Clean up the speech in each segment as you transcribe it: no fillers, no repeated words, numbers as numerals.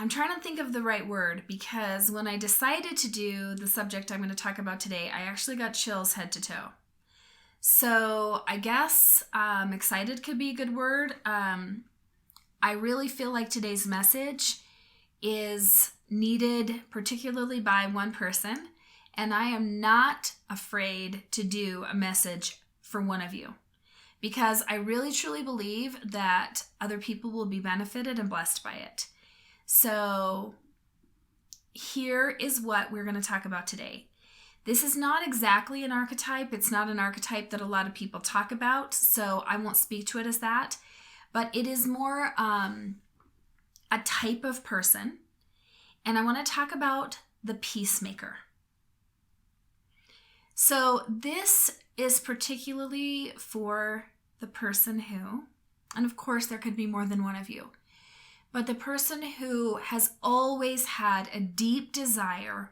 I'm trying to think of the right word, because when I decided to do the subject I'm going to talk about today, I actually got chills head to toe. So I guess excited could be a good word. I really feel like today's message is needed particularly by one person, and I am not afraid to do a message for one of you, because I really truly believe that other people will be benefited and blessed by it. So here is what we're going to talk about today. This is not exactly an archetype. It's not an archetype that a lot of people talk about, so I won't speak to it as that. But it is more a type of person. And I want to talk about the peacemaker. So this is particularly for the person who, and of course there could be more than one of you, but the person who has always had a deep desire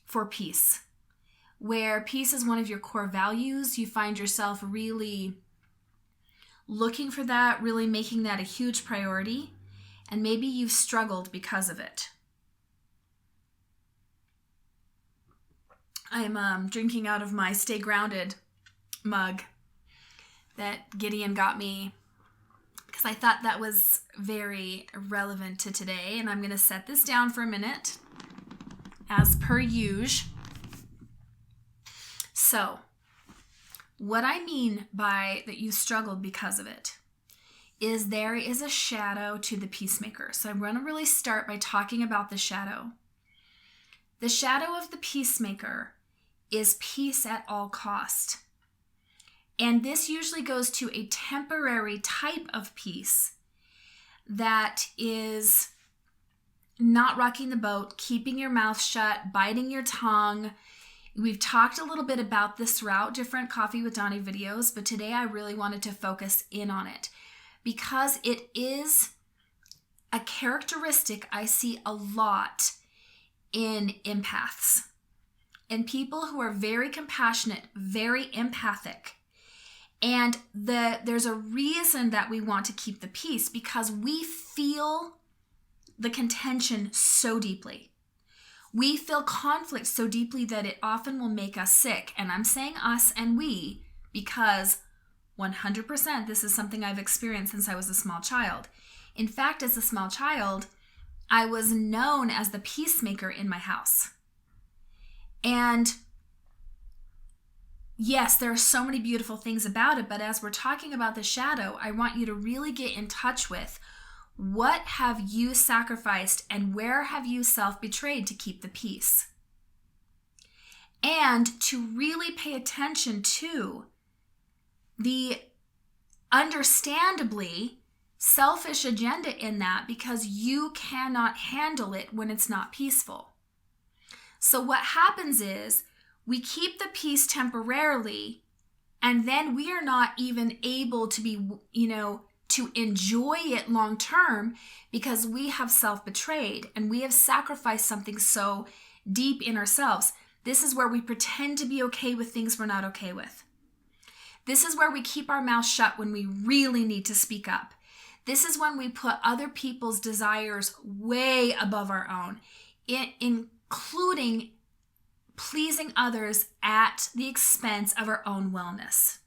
for peace, where peace is one of your core values. You find yourself really looking for that, really making that a huge priority, and maybe you've struggled because of it. I'm drinking out of my Stay Grounded mug that Gideon got me because I thought that was very relevant to today, and I'm going to set this down for a minute as per usual. So, what I mean by that you struggled because of it is there is a shadow to the peacemaker. So I'm going to really start by talking about the shadow. The shadow of the peacemaker is peace at all cost. And this usually goes to a temporary type of peace that is not rocking the boat, keeping your mouth shut, biting your tongue. We've talked a little bit about this throughout different Coffee with Dawni videos, but today I really wanted to focus in on it because it is a characteristic I see a lot in empaths and people who are very compassionate, very empathic. And there's a reason that we want to keep the peace because we feel the contention so deeply. We feel conflict so deeply that it often will make us sick. And I'm saying us and we because 100% this is something I've experienced since I was a small child. In fact, as a small child, I was known as the peacemaker in my house. And yes, there are so many beautiful things about it, but as we're talking about the shadow, I want you to really get in touch with what have you sacrificed and where have you self-betrayed to keep the peace? And to really pay attention to the understandably selfish agenda in that because you cannot handle it when it's not peaceful. So what happens is we keep the peace temporarily and then we are not even able to be, to enjoy it long term because we have self-betrayed and we have sacrificed something so deep in ourselves. This is where we pretend to be okay with things we're not okay with. This is where we keep our mouth shut when we really need to speak up. This is when we put other people's desires way above our own, including pleasing others at the expense of our own wellness.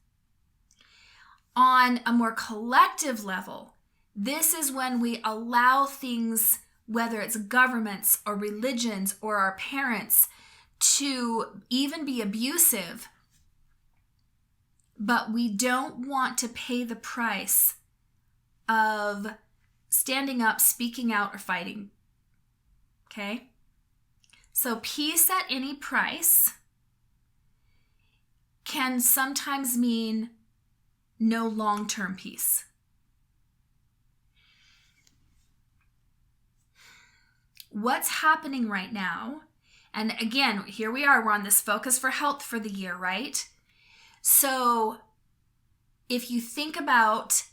On a more collective level, this is when we allow things, whether it's governments or religions or our parents, to even be abusive, but we don't want to pay the price of standing up, speaking out, or fighting. Okay? So peace at any price can sometimes mean no long-term peace. What's happening right now, and again, here we are, we're on this focus for health for the year, right? So if you think about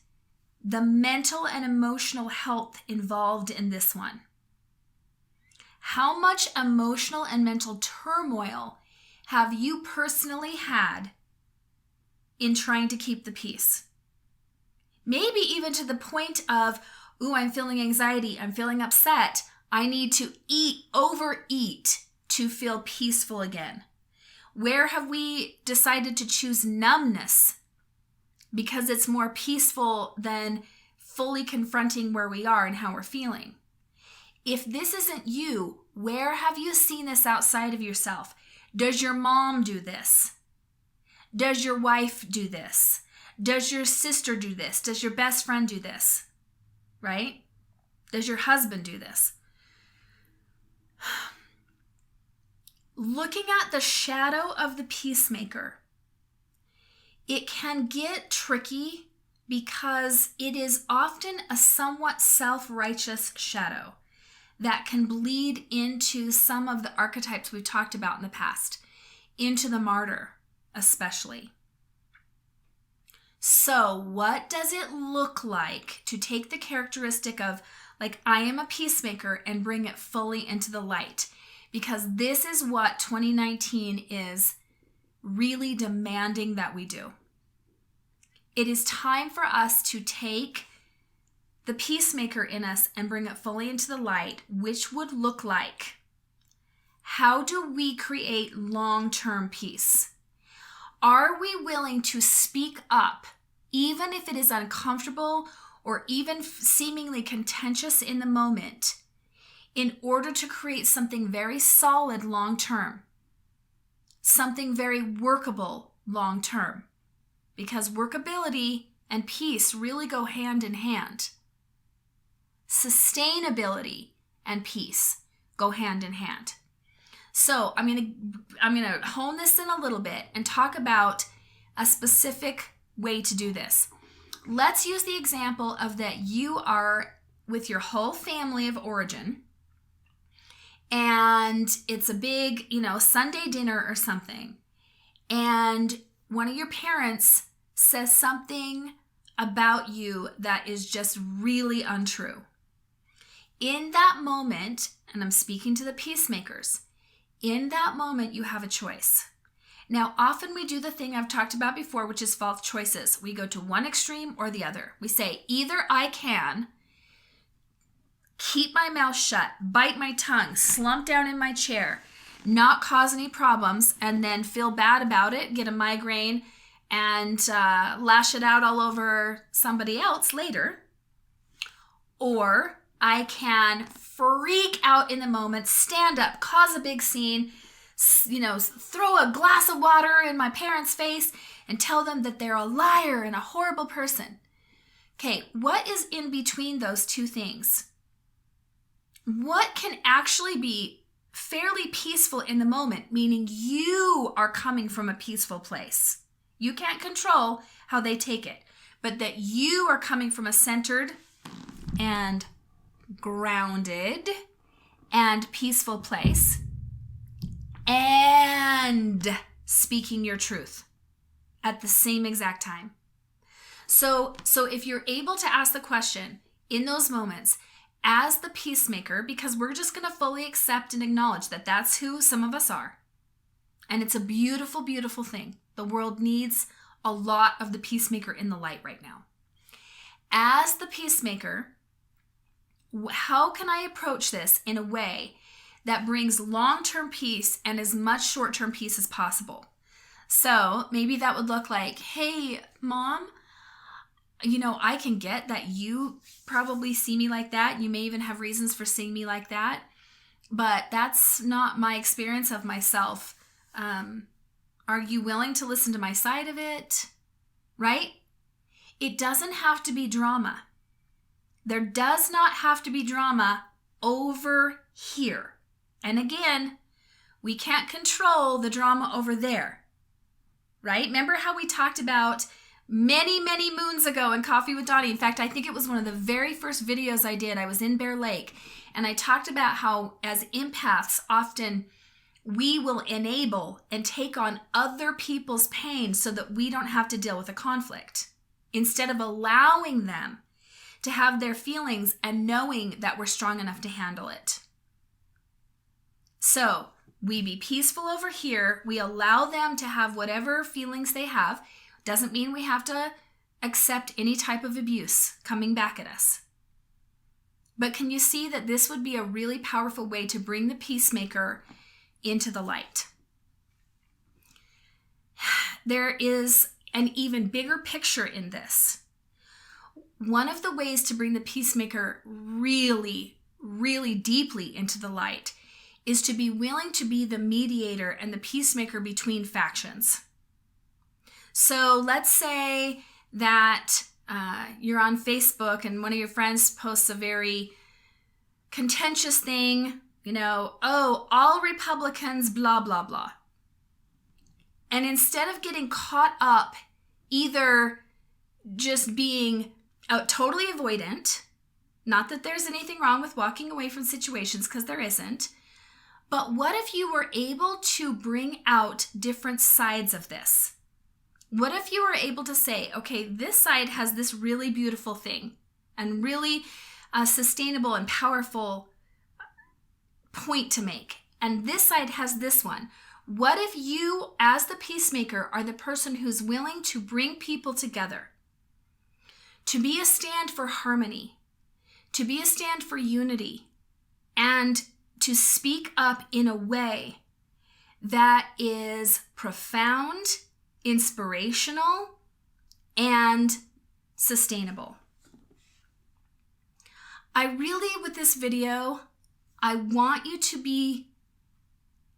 the mental and emotional health involved in this one, how much emotional and mental turmoil have you personally had in trying to keep the peace? Maybe even to the point of, ooh, I'm feeling anxiety, I'm feeling upset, I need to overeat to feel peaceful again. Where have we decided to choose numbness because it's more peaceful than fully confronting where we are and how we're feeling? If this isn't you, where have you seen this outside of yourself? Does your mom do this? Does your wife do this? Does your sister do this? Does your best friend do this? Right? Does your husband do this? Looking at the shadow of the peacemaker, it can get tricky because it is often a somewhat self-righteous shadow that can bleed into some of the archetypes we've talked about in the past, into the martyr especially. So what does it look like to take the characteristic of, like, I am a peacemaker and bring it fully into the light? Because this is what 2019 is really demanding that we do. It is time for us to take the peacemaker in us and bring it fully into the light, which would look like, how do we create long-term peace? Are we willing to speak up, even if it is uncomfortable or even seemingly contentious in the moment, in order to create something very solid long-term, something very workable long-term? Because workability and peace really go hand in hand. Sustainability and peace go hand in hand. So I'm gonna hone this in a little bit and talk about a specific way to do this. Let's use the example of that you are with your whole family of origin, and it's a big, Sunday dinner or something, and one of your parents says something about you that is just really untrue. In that moment, and I'm speaking to the peacemakers, in that moment you have a choice. Now, often we do the thing I've talked about before, which is false choices. We go to one extreme or the other. We say, either I can keep my mouth shut, bite my tongue, slump down in my chair, not cause any problems, and then feel bad about it, get a migraine, and lash it out all over somebody else later. Or I can freak out in the moment, stand up, cause a big scene, throw a glass of water in my parents' face and tell them that they're a liar and a horrible person. Okay, what is in between those two things? What can actually be fairly peaceful in the moment, meaning you are coming from a peaceful place? You can't control how they take it, but that you are coming from a centered and grounded and peaceful place, and speaking your truth at the same exact time. So if you're able to ask the question in those moments as the peacemaker, because we're just going to fully accept and acknowledge that that's who some of us are. And it's a beautiful, beautiful thing. The world needs a lot of the peacemaker in the light right now. As the peacemaker, how can I approach this in a way that brings long-term peace and as much short-term peace as possible? So maybe that would look like, hey, Mom, I can get that you probably see me like that. You may even have reasons for seeing me like that, but that's not my experience of myself. Are you willing to listen to my side of it? Right? It doesn't have to be drama. There does not have to be drama over here. And again, we can't control the drama over there, right? Remember how we talked about many, many moons ago in Coffee with Dawni? In fact, I think it was one of the very first videos I did. I was in Bear Lake, and I talked about how as empaths, often we will enable and take on other people's pain so that we don't have to deal with a conflict, instead of allowing them to have their feelings and knowing that we're strong enough to handle it. So we be peaceful over here. We allow them to have whatever feelings they have. Doesn't mean we have to accept any type of abuse coming back at us. But can you see that this would be a really powerful way to bring the peacemaker into the light? There is an even bigger picture in this. One of the ways to bring the peacemaker really, really deeply into the light is to be willing to be the mediator and the peacemaker between factions. So let's say that you're on Facebook and one of your friends posts a very contentious thing, oh, all Republicans, blah, blah, blah. And instead of getting caught up either just being totally avoidant, not that there's anything wrong with walking away from situations, because there isn't, but what if you were able to bring out different sides of this? What if you were able to say, okay, this side has this really beautiful thing and really sustainable and powerful point to make, and this side has this one. What if you, as the peacemaker, are the person who's willing to bring people together, to be a stand for harmony, to be a stand for unity, and to speak up in a way that is profound, inspirational, and sustainable? With this video, I want you to be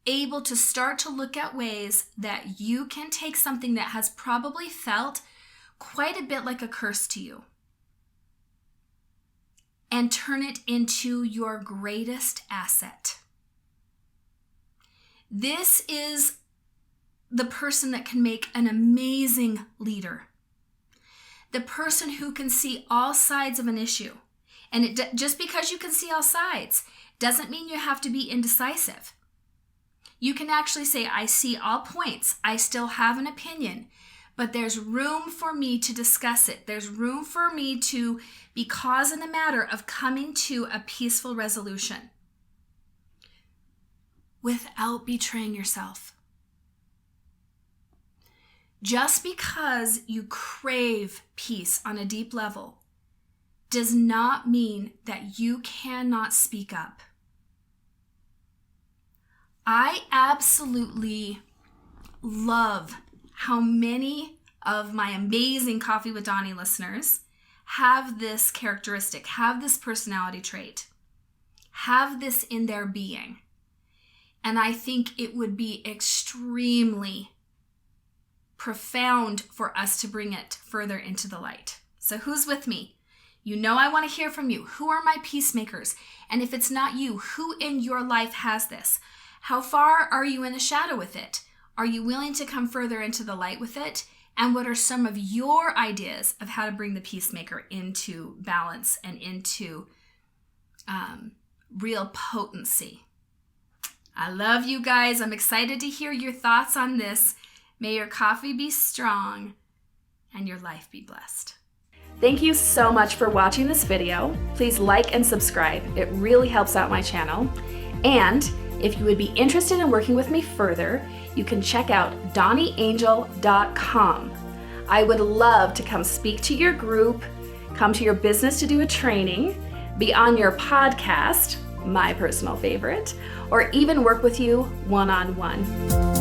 able to start to look at ways that you can take something that has probably felt quite a bit like a curse to you and turn it into your greatest asset. This is the person that can make an amazing leader. The person who can see all sides of an issue. And just because you can see all sides doesn't mean you have to be indecisive. You can actually say, I see all points. I still have an opinion, but there's room for me to discuss it. There's room for me to be cause in the matter of coming to a peaceful resolution without betraying yourself. Just because you crave peace on a deep level does not mean that you cannot speak up. I absolutely love how many of my amazing Coffee with Dawni listeners have this characteristic, have this personality trait, have this in their being. And I think it would be extremely profound for us to bring it further into the light. So who's with me? I want to hear from you. Who are my peacemakers? And if it's not you, who in your life has this? How far are you in the shadow with it? Are you willing to come further into the light with it? And what are some of your ideas of how to bring the peacemaker into balance and into real potency? I love you guys. I'm excited to hear your thoughts on this. May your coffee be strong and your life be blessed. Thank you so much for watching this video. Please like and subscribe. It really helps out my channel. And if you would be interested in working with me further, you can check out DawniAngel.com. I would love to come speak to your group, come to your business to do a training, be on your podcast, my personal favorite, or even work with you one-on-one.